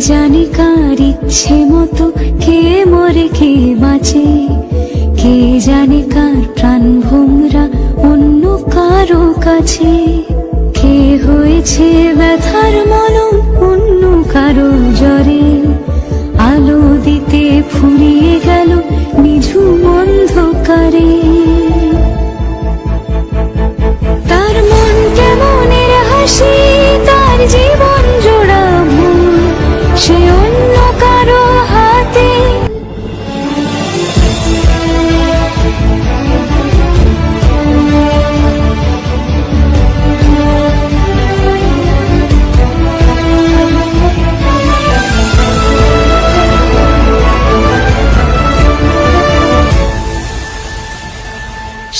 জানে কার ইচ্ছে মতো কে মরে কে বাঁচে, কে জানে কার প্রাণ ভোমরা অন্য কারো কাছে, কে হয়েছে ব্যথার মলম অন্য কারো জ্বরে, আলো দিতে ফুরিয়ে গেল নিঝুম অন্ধকারে। তার মন কেমনের হাসি, তার জীবন জোড়া ভুল, সে অন্য কারো হাতে।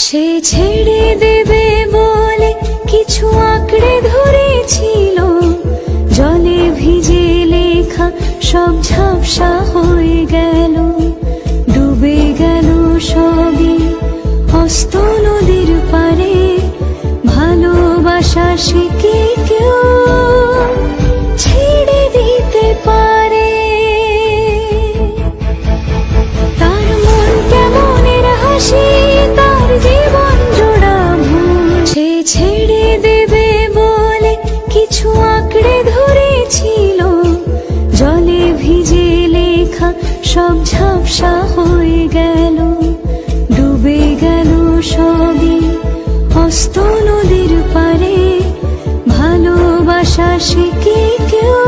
সে ছেড়ে দেবে বলে কিছু আঁকড়ে ধরেছিল, জলে ভিজে লেখা সব ঝাপসা হয়ে গেল, ডুবে গেল সবই হস্ত নদীর পারে। ভালোবাসা সে কি কেউ ছেড়ে দিতে পারে? তার মন কেমনের হাসি, তার জীবন জোড়া ভুল, সে ছেড়ে দেবে বলে কিছু আঁকড়ে ধরেছিল, জলে ভিজে লেখা সব ঝাপসা হয়ে গেল, ডুবে গেল সবই হস্ত নদীর পারে। ভালোবাসা সে কি কেউ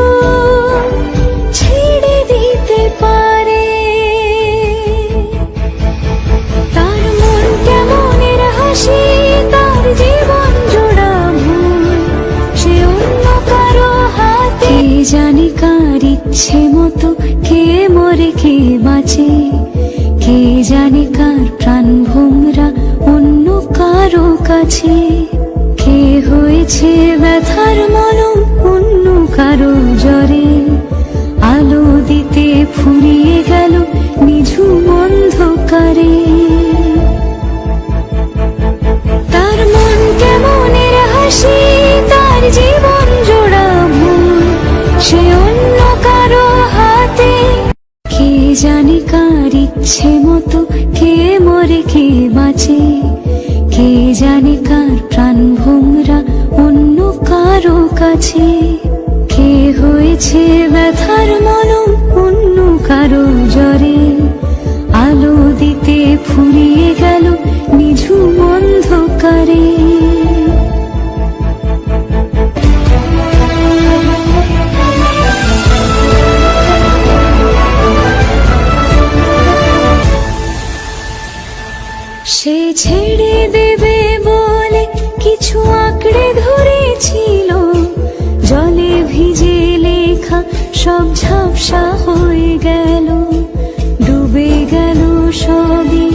ছেড়ে দিতে পারে? তার মন কেমনের হাসি, তার জীবন জোড়া ভুল, সে অন্য কারো হাতে। কে জানে কার ইচ্ছে মতো কে মরে কে বাঁচে, কে জানে কার প্রাণ ভোমরা অন্য কারো কাছে, কে হয়েছে ব্যথার মলম অন্য কারো জ্বরে, আলো দিতে ফুরিয়ে গেল নিঝুম অন্ধকারে। তার মন কেমনের হাসি, তার জীবন জোড়া ভুল, সে অন্য কারো হাতে। কে জানে কার ইচ্ছে মতো কে মরে কে বাঁচে, কে জানে কার প্রাণ ভোমরা অন্য কারো কাছে, কে হয়েছে ব্যথার মলম অন্য কারো জ্বরে, আলো দিতে ফুরিয়ে গেল নিঝুম অন্ধকারে। সে ছেড়ে দেবে বলে কিছু আঁকড়ে ধরেছিল, জলে ভিজে লেখা সব ঝাপসা হয়ে গেল, ডুবে গেল সবই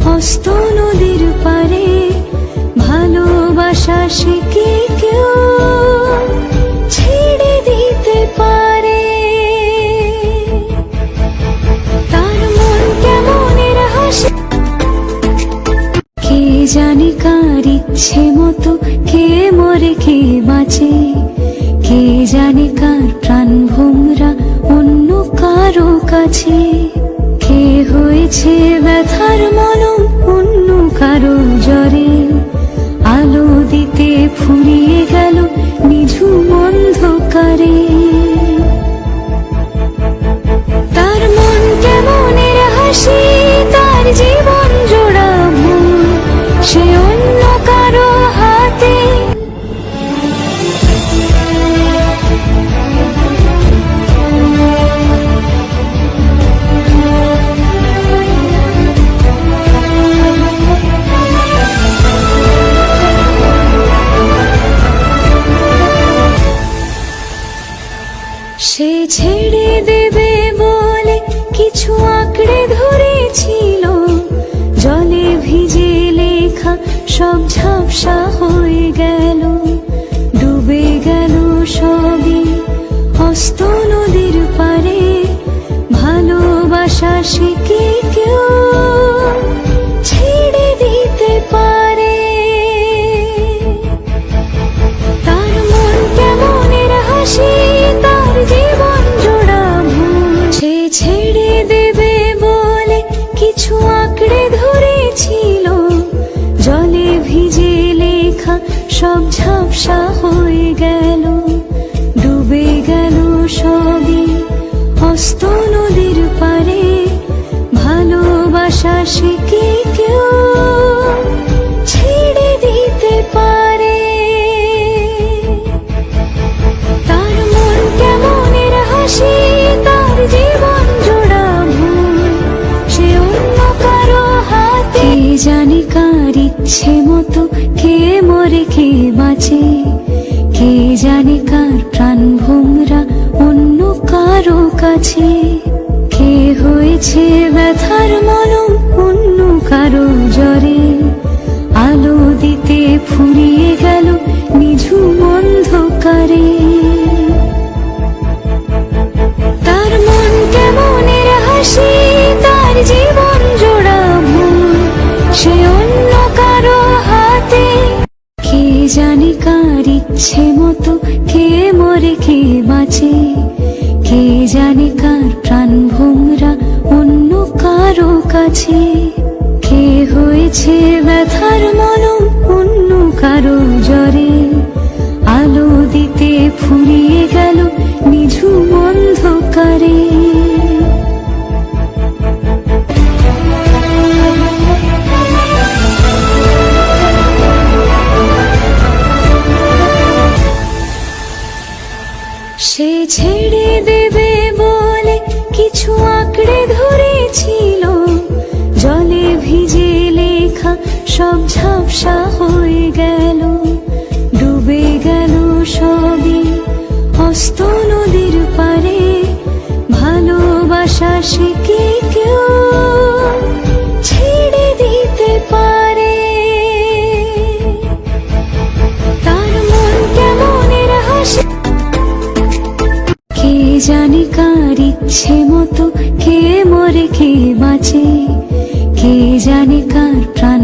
হস্ত নদীর পারে। ভালোবাসা সে কি কেউ ছেড়ে দিতে পারে? তার মন কেমনের হাসি, কে জানে কার ইচ্ছে মতো কে মরে কে বাঁচে, কে জানে কার প্রাণ ভোমরা অন্য কারো কাছে, কে হয়েছে ব্যথার মলম অন্য কারো জ্বরে, আলো দিতে ফুরিয়ে গেল নিঝুম অন্ধকারে। তার মন কেমনের হাসি, তার জীবন জোড়া ভুল, সে অন্য কারো হাতে। সে ছেড়ে দেবে বলে কিছু আঁকড়ে ধরেছিল, জলে ভিজে লেখা সব ঝাপসা হয়ে গেল, ডুবে গেল সবই হস্ত নদীর পারে। ভালোবাসা সে কি কেউ ছেড়ে দিতে পারে? তার মন কেমনের হাসি, তার জীবন জোড়া সব ঝাপসা হয়ে গেল, ডুবে গেল সবই অস্ত নদীর পারে। ভালোবাসা সে কি কেউ ছেড়ে দিতে পারে? তার মন কেমনের হাসি, তার জীবন জোড়া ভুল, সে অন্য কারো হাতে। কে জানে কার ইচ্ছে মতো কে মরে কে বাঁচে, কে জানে কার প্রাণ ভোমরা অন্য কারো কাছে। কে হয়েছে ব্যথার মলম অন্য কারো জ্বরে, আলো দিতে ফুরিয়ে গেল নিঝুম অন্ধকারে। তার মন কেমনের হাসি, তার জীবন জোড়া ভুল, সে অন্য কারো হাতে। কে জানে কার ইচ্ছে মতো কে মরে কে বাঁচে, কে জানে কার প্রাণ ভোমরা অন্য কারো কাছে। কে হয়েছে ব্যথার মলম অন্য কারো জ্বরে, আলো দিতে ফুরিয়ে গেল নিঝুম অন্ধকারে। সে ছেড়ে দেবে বলে কিছু আঁকড়ে ধরেছিল, জলে ভিজে লেখা সব ঝাপসা হয়ে গেল, ডুবে গেল সবই অস্ত নদীর পারে। ভালোবাসা সে কি কেউ ছেড়ে দিতে পারে? তার মন কেমনের হাসি, কে জানে কার ইচ্ছে মতো কে মরে কে বাঁচে, কে জানে কার প্রাণ